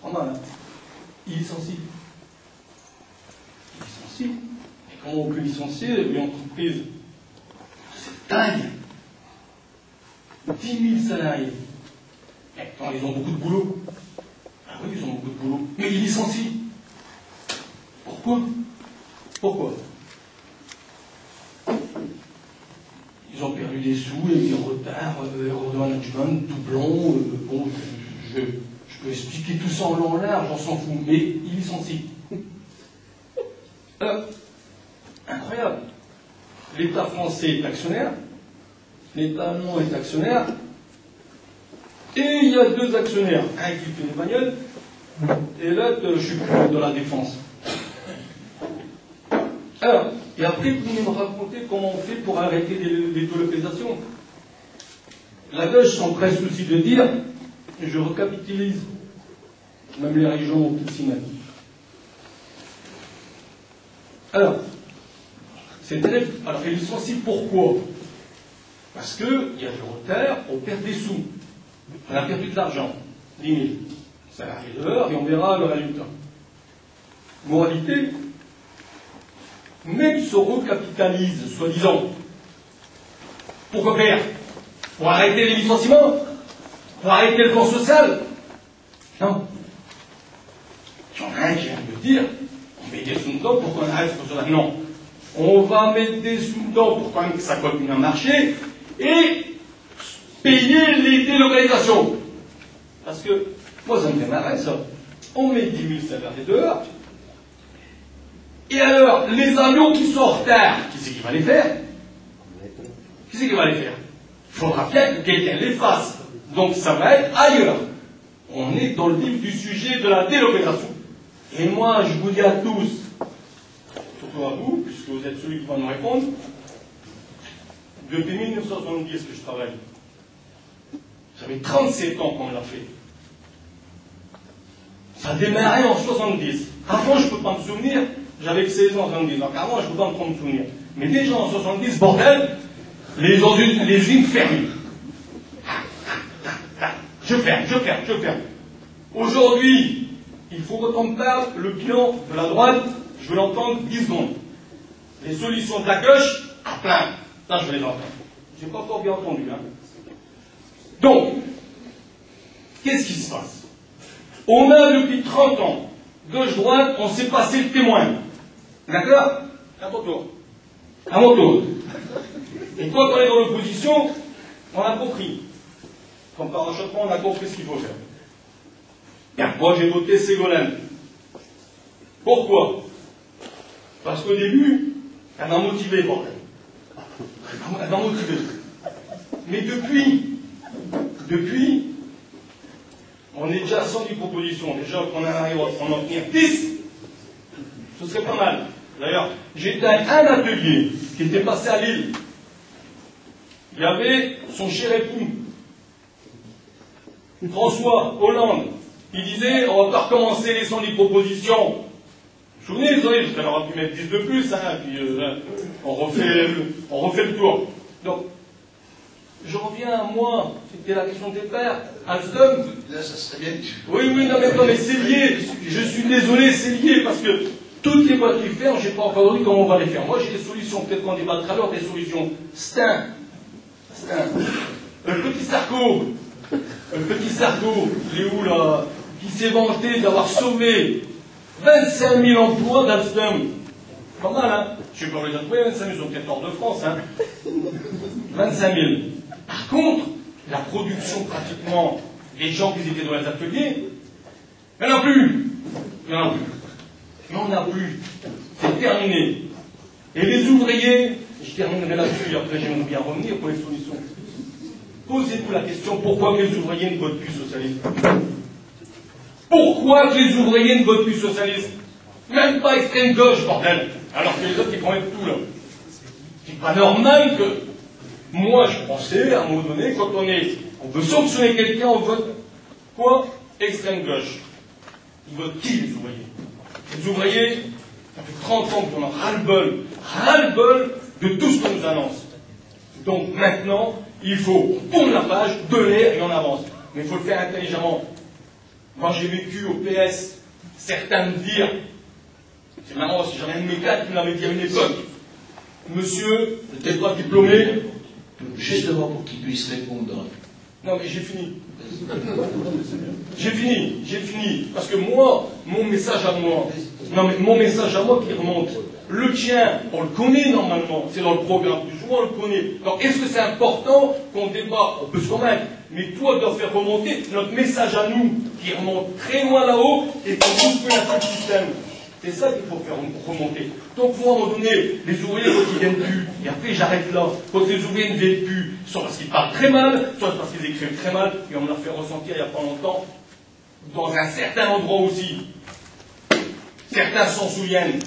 En mal, hein. Il licencie. Il licencie. Et comment on peut licencier une entreprise? C'est dingue. 10 000 salariés. Et quand ils ont beaucoup de boulot. Ah oui, ils ont beaucoup de boulot. Mais ils licencient. Pourquoi? Pourquoi? Ils ont perdu des sous, et des retards, erreur de management, doublons. Bon, je peux expliquer tout ça en long large, on s'en fout. Mais ils licencient. Incroyable. L'État français est actionnaire, l'État allemand est actionnaire, et il y a deux actionnaires, un qui fait des bagnoles, et l'autre, je suis plus de la défense. Alors, et après, vous venez me raconter comment on fait pour arrêter les délocalisations. La gauche s'empresse aussi de dire, je recapitalise, même les régions ont tout s'y mettre. Alors, c'est terrible. Alors, ils licencient pourquoi? Parce qu'il y a du retard, on perd des sous. On a perdu de l'argent, 10 000 salariés dehors, et on verra le résultat. Moralité, même se recapitalisent, soi-disant. Pourquoi faire? Pour arrêter les licenciements? Pour arrêter le plan social? Non. Il y en a un qui vient de me dire, on met des sous dedans pour qu'on arrête ce plan social. Non. On va mettre des sous dedans pour quand même que ça continue à marcher et payer les délocalisations. Parce que, moi ça me fait marrer ça. On met 10 000 salariés dehors. Et alors, les avions qui sont en retard, qui c'est qui va les faire? Qui c'est qui va les faire? Il faudra bien que quelqu'un les fasse. Donc ça va être ailleurs. On est dans le vif du sujet de la délocalisation. Et moi, je vous dis à tous, surtout à vous, puisque vous êtes celui qui va nous répondre, depuis 1970 que je travaille. Ça fait 37 ans qu'on l'a fait. Ça a démarré en 70. Avant, je ne peux pas me souvenir, j'avais 16 ans en 70, donc avant, je ne peux pas me souvenir. Mais déjà en 70, bordel, les usines ferment. Je ferme. Aujourd'hui, il faut que qu'on parle, le bilan de la droite, je veux l'entendre 10 secondes. Les solutions de la gauche, à plein. Ça, je vais les entendre. Je n'ai pas encore bien entendu. Hein. Donc, qu'est-ce qui se passe? On a depuis 30 ans, gauche-droite, on s'est passé le témoin. D'accord? À ton tour. À mon tour. Et quand on est dans l'opposition, on a compris. Comme par achoppement, on a compris ce qu'il faut faire. Bien, moi j'ai voté Ségolène. Pourquoi? Parce qu'au début, elle m'a motivé, bordel. Elle m'a motivé. Mais depuis, on est déjà à 110 propositions. Déjà qu'on arrive à en tenir 10, ce serait pas mal. D'ailleurs, j'étais à un atelier qui était passé à Lille. Il y avait son cher époux, François Hollande, qui disait on va pas recommencer les 110 propositions. Vous vous souvenez, on aurait pu mettre 10 de plus, hein, puis on refait le tour. Donc, je reviens à moi, c'était la question des pères, Alstom. Là, ça serait bien. Oui, non, mais c'est lié. Je suis désolé, c'est lié, parce que toutes les boîtes qui ferment, je n'ai pas encore dit comment on va les faire. Moi, j'ai des solutions, peut-être qu'on débattra alors, des solutions. Stein. Le petit Sarko, il est où là? Qui s'est vanté d'avoir sauvé 25 000 emplois d'Alstom. Pas mal, hein? Je sais pas les emplois, 25 000, ils sont peut-être hors de France, hein? 25 000. Par contre, la production pratiquement des gens qui étaient dans les ateliers, il n'y en a plus. C'est terminé. Et les ouvriers, je terminerai là-dessus, et après j'aimerais bien revenir pour les solutions. Posez-vous la question, pourquoi que les ouvriers ne votent plus socialiste? Pourquoi que les ouvriers ne votent plus socialiste? Même pas extrême gauche, bordel. Alors que les autres, ils prennent tout, là. C'est pas normal que... Moi, je pensais, à un moment donné, quand on veut sanctionner quelqu'un, on vote quoi? Extrême gauche. Ils votent qui, les ouvriers? Les ouvriers, ça fait 30 ans qu'on en ras-le-bol de tout ce qu'on nous annonce. Donc maintenant, il faut, on tourne la page, de l'air et on avance. Mais il faut le faire intelligemment. Moi, j'ai vécu au PS, certains me dirent, c'est marrant, si j'avais un de mes cadres qui me l'avait dit à une époque, monsieur, n'était pas diplômé. Justement pour qu'il puisse répondre. Non, mais j'ai fini. J'ai fini. Parce que moi, mon message à moi, non, mais mon message à moi qui remonte, le tien, on le connaît normalement, c'est dans le programme du jour, on le connaît. Donc, est-ce que c'est important qu'on débat? On peut se convaincre. Mais toi, dois faire remonter notre message à nous, qui remonte très loin là-haut, et qu'on bouscule un peu le système. C'est ça qu'il faut faire remonter. Donc, vous, à un moment donné, les ouvriers, quand ils viennent plus, et après, j'arrête là, quand les ouvriers ne viennent plus, soit parce qu'ils parlent très mal, soit parce qu'ils écrivent très mal, et on me l'a fait ressentir il n'y a pas longtemps, dans un certain endroit aussi. Certains s'en souviennent,